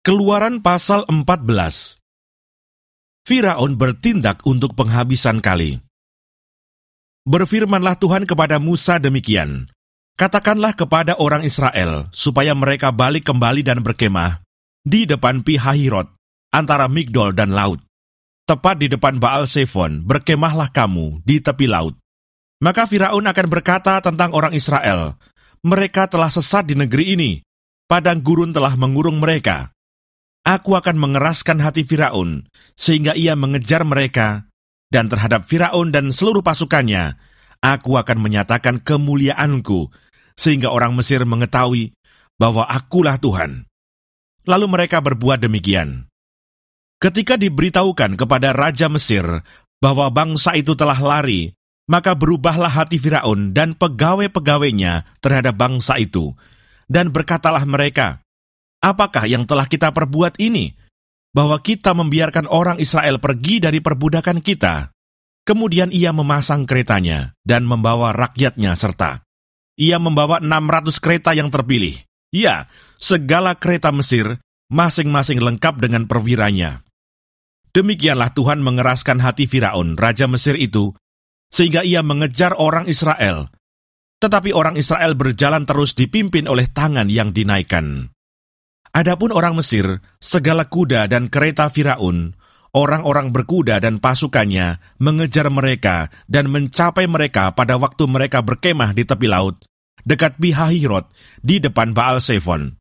Keluaran pasal 14. Firaun bertindak untuk penghabisan kali. Berfirmanlah Tuhan kepada Musa demikian, katakanlah kepada orang Israel, supaya mereka balik kembali dan berkemah di depan Pi-hahirot, antara Migdol dan laut. Tepat di depan Baal-Zephon, berkemahlah kamu di tepi laut. Maka Firaun akan berkata tentang orang Israel, mereka telah sesat di negeri ini, padang gurun telah mengurung mereka. Aku akan mengeraskan hati Firaun, sehingga ia mengejar mereka, dan terhadap Firaun dan seluruh pasukannya, aku akan menyatakan kemuliaanku, sehingga orang Mesir mengetahui bahwa akulah Tuhan. Lalu mereka berbuat demikian. Ketika diberitahukan kepada Raja Mesir bahwa bangsa itu telah lari, maka berubahlah hati Firaun dan pegawai-pegawainya terhadap bangsa itu, dan berkatalah mereka, apakah yang telah kita perbuat ini, bahwa kita membiarkan orang Israel pergi dari perbudakan kita? Kemudian ia memasang keretanya dan membawa rakyatnya serta. Ia membawa 600 kereta yang terpilih. Ya, segala kereta Mesir, masing-masing lengkap dengan perwiranya. Demikianlah Tuhan mengeraskan hati Firaun, Raja Mesir itu, sehingga ia mengejar orang Israel. Tetapi orang Israel berjalan terus dipimpin oleh tangan yang dinaikkan. Adapun orang Mesir, segala kuda dan kereta Firaun, orang-orang berkuda dan pasukannya mengejar mereka dan mencapai mereka pada waktu mereka berkemah di tepi laut, dekat Pi-hahirot, di depan Baal-Zephon.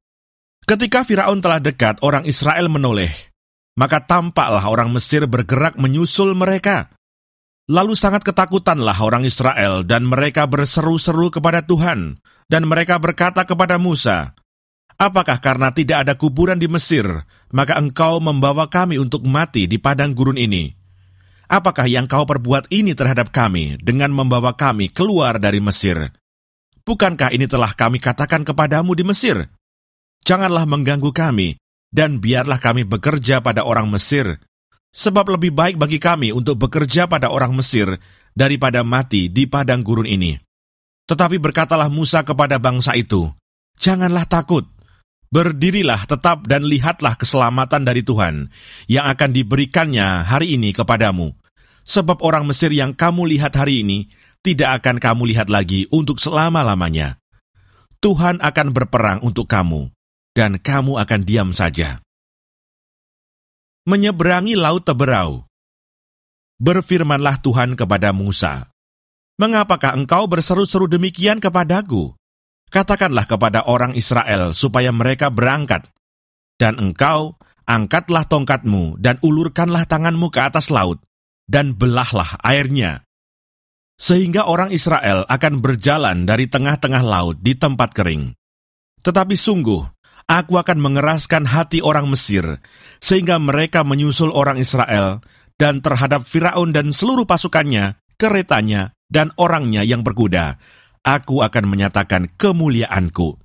Ketika Firaun telah dekat, orang Israel menoleh, maka tampaklah orang Mesir bergerak menyusul mereka. Lalu sangat ketakutanlah orang Israel dan mereka berseru-seru kepada Tuhan, dan mereka berkata kepada Musa, apakah karena tidak ada kuburan di Mesir, maka engkau membawa kami untuk mati di padang gurun ini? Apakah yang kau perbuat ini terhadap kami dengan membawa kami keluar dari Mesir? Bukankah ini telah kami katakan kepadamu di Mesir? Janganlah mengganggu kami, dan biarlah kami bekerja pada orang Mesir, sebab lebih baik bagi kami untuk bekerja pada orang Mesir daripada mati di padang gurun ini. Tetapi berkatalah Musa kepada bangsa itu, janganlah takut. Berdirilah tetap dan lihatlah keselamatan dari Tuhan yang akan diberikannya hari ini kepadamu. Sebab orang Mesir yang kamu lihat hari ini tidak akan kamu lihat lagi untuk selama-lamanya. Tuhan akan berperang untuk kamu, dan kamu akan diam saja. Menyeberangi Laut Teberau. Berfirmanlah Tuhan kepada Musa, mengapakah engkau berseru-seru demikian kepadaku? Katakanlah kepada orang Israel supaya mereka berangkat. Dan engkau, angkatlah tongkatmu dan ulurkanlah tanganmu ke atas laut, dan belahlah airnya. Sehingga orang Israel akan berjalan dari tengah-tengah laut di tempat kering. Tetapi sungguh, aku akan mengeraskan hati orang Mesir, sehingga mereka menyusul orang Israel, dan terhadap Firaun dan seluruh pasukannya, keretanya, dan orangnya yang berkuda, aku akan menyatakan kemuliaanku.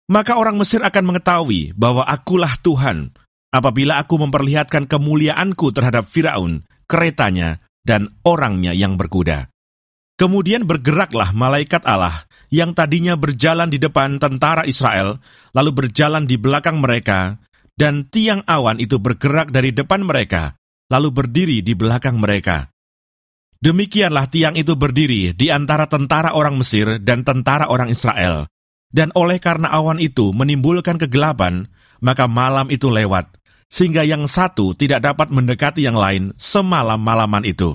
Maka orang Mesir akan mengetahui bahwa akulah Tuhan, apabila aku memperlihatkan kemuliaanku terhadap Firaun, keretanya, dan orangnya yang berkuda. Kemudian bergeraklah malaikat Allah, yang tadinya berjalan di depan tentara Israel, lalu berjalan di belakang mereka, dan tiang awan itu bergerak dari depan mereka, lalu berdiri di belakang mereka. Demikianlah tiang itu berdiri di antara tentara orang Mesir dan tentara orang Israel. Dan oleh karena awan itu menimbulkan kegelapan, maka malam itu lewat, sehingga yang satu tidak dapat mendekati yang lain semalam-malaman itu.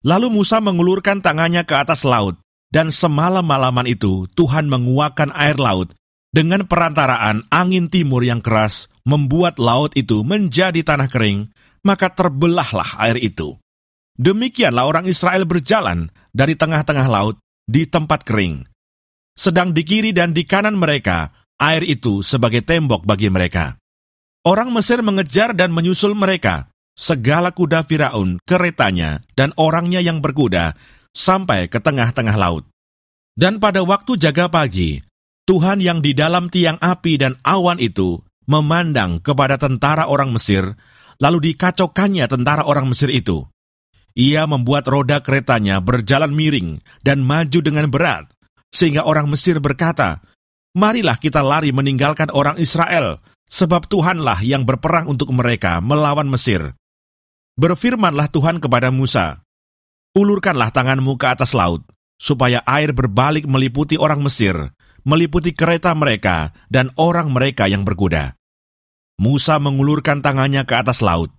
Lalu Musa mengulurkan tangannya ke atas laut, dan semalam-malaman itu Tuhan menguakkan air laut dengan perantaraan angin timur yang keras, membuat laut itu menjadi tanah kering, maka terbelahlah air itu. Demikianlah orang Israel berjalan dari tengah-tengah laut di tempat kering. Sedang di kiri dan di kanan mereka, air itu sebagai tembok bagi mereka. Orang Mesir mengejar dan menyusul mereka, segala kuda Firaun, keretanya, dan orangnya yang berkuda, sampai ke tengah-tengah laut. Dan pada waktu jaga pagi, Tuhan yang di dalam tiang api dan awan itu memandang kepada tentara orang Mesir, lalu dikacaukannya tentara orang Mesir itu. Ia membuat roda keretanya berjalan miring dan maju dengan berat, sehingga orang Mesir berkata, marilah kita lari meninggalkan orang Israel, sebab Tuhanlah yang berperang untuk mereka melawan Mesir. Berfirmanlah Tuhan kepada Musa, ulurkanlah tanganmu ke atas laut, supaya air berbalik meliputi orang Mesir, meliputi kereta mereka dan orang mereka yang berkuda. Musa mengulurkan tangannya ke atas laut.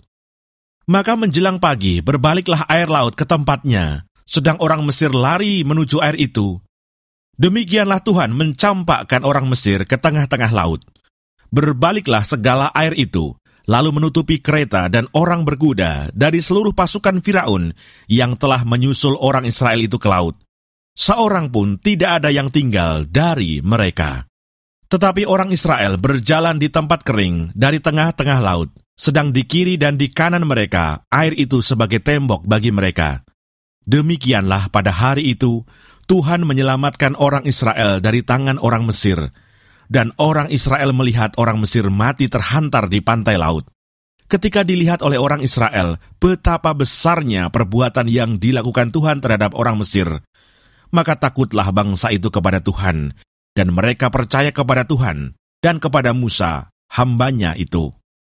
Maka menjelang pagi berbaliklah air laut ke tempatnya, sedang orang Mesir lari menuju air itu. Demikianlah Tuhan mencampakkan orang Mesir ke tengah-tengah laut. Berbaliklah segala air itu, lalu menutupi kereta dan orang berkuda dari seluruh pasukan Firaun yang telah menyusul orang Israel itu ke laut. Seorang pun tidak ada yang tinggal dari mereka. Tetapi orang Israel berjalan di tempat kering dari tengah-tengah laut, sedang di kiri dan di kanan mereka air itu sebagai tembok bagi mereka. Demikianlah pada hari itu, Tuhan menyelamatkan orang Israel dari tangan orang Mesir, dan orang Israel melihat orang Mesir mati terhantar di pantai laut. Ketika dilihat oleh orang Israel betapa besarnya perbuatan yang dilakukan Tuhan terhadap orang Mesir, maka takutlah bangsa itu kepada Tuhan, dan mereka percaya kepada Tuhan dan kepada Musa, hambanya itu.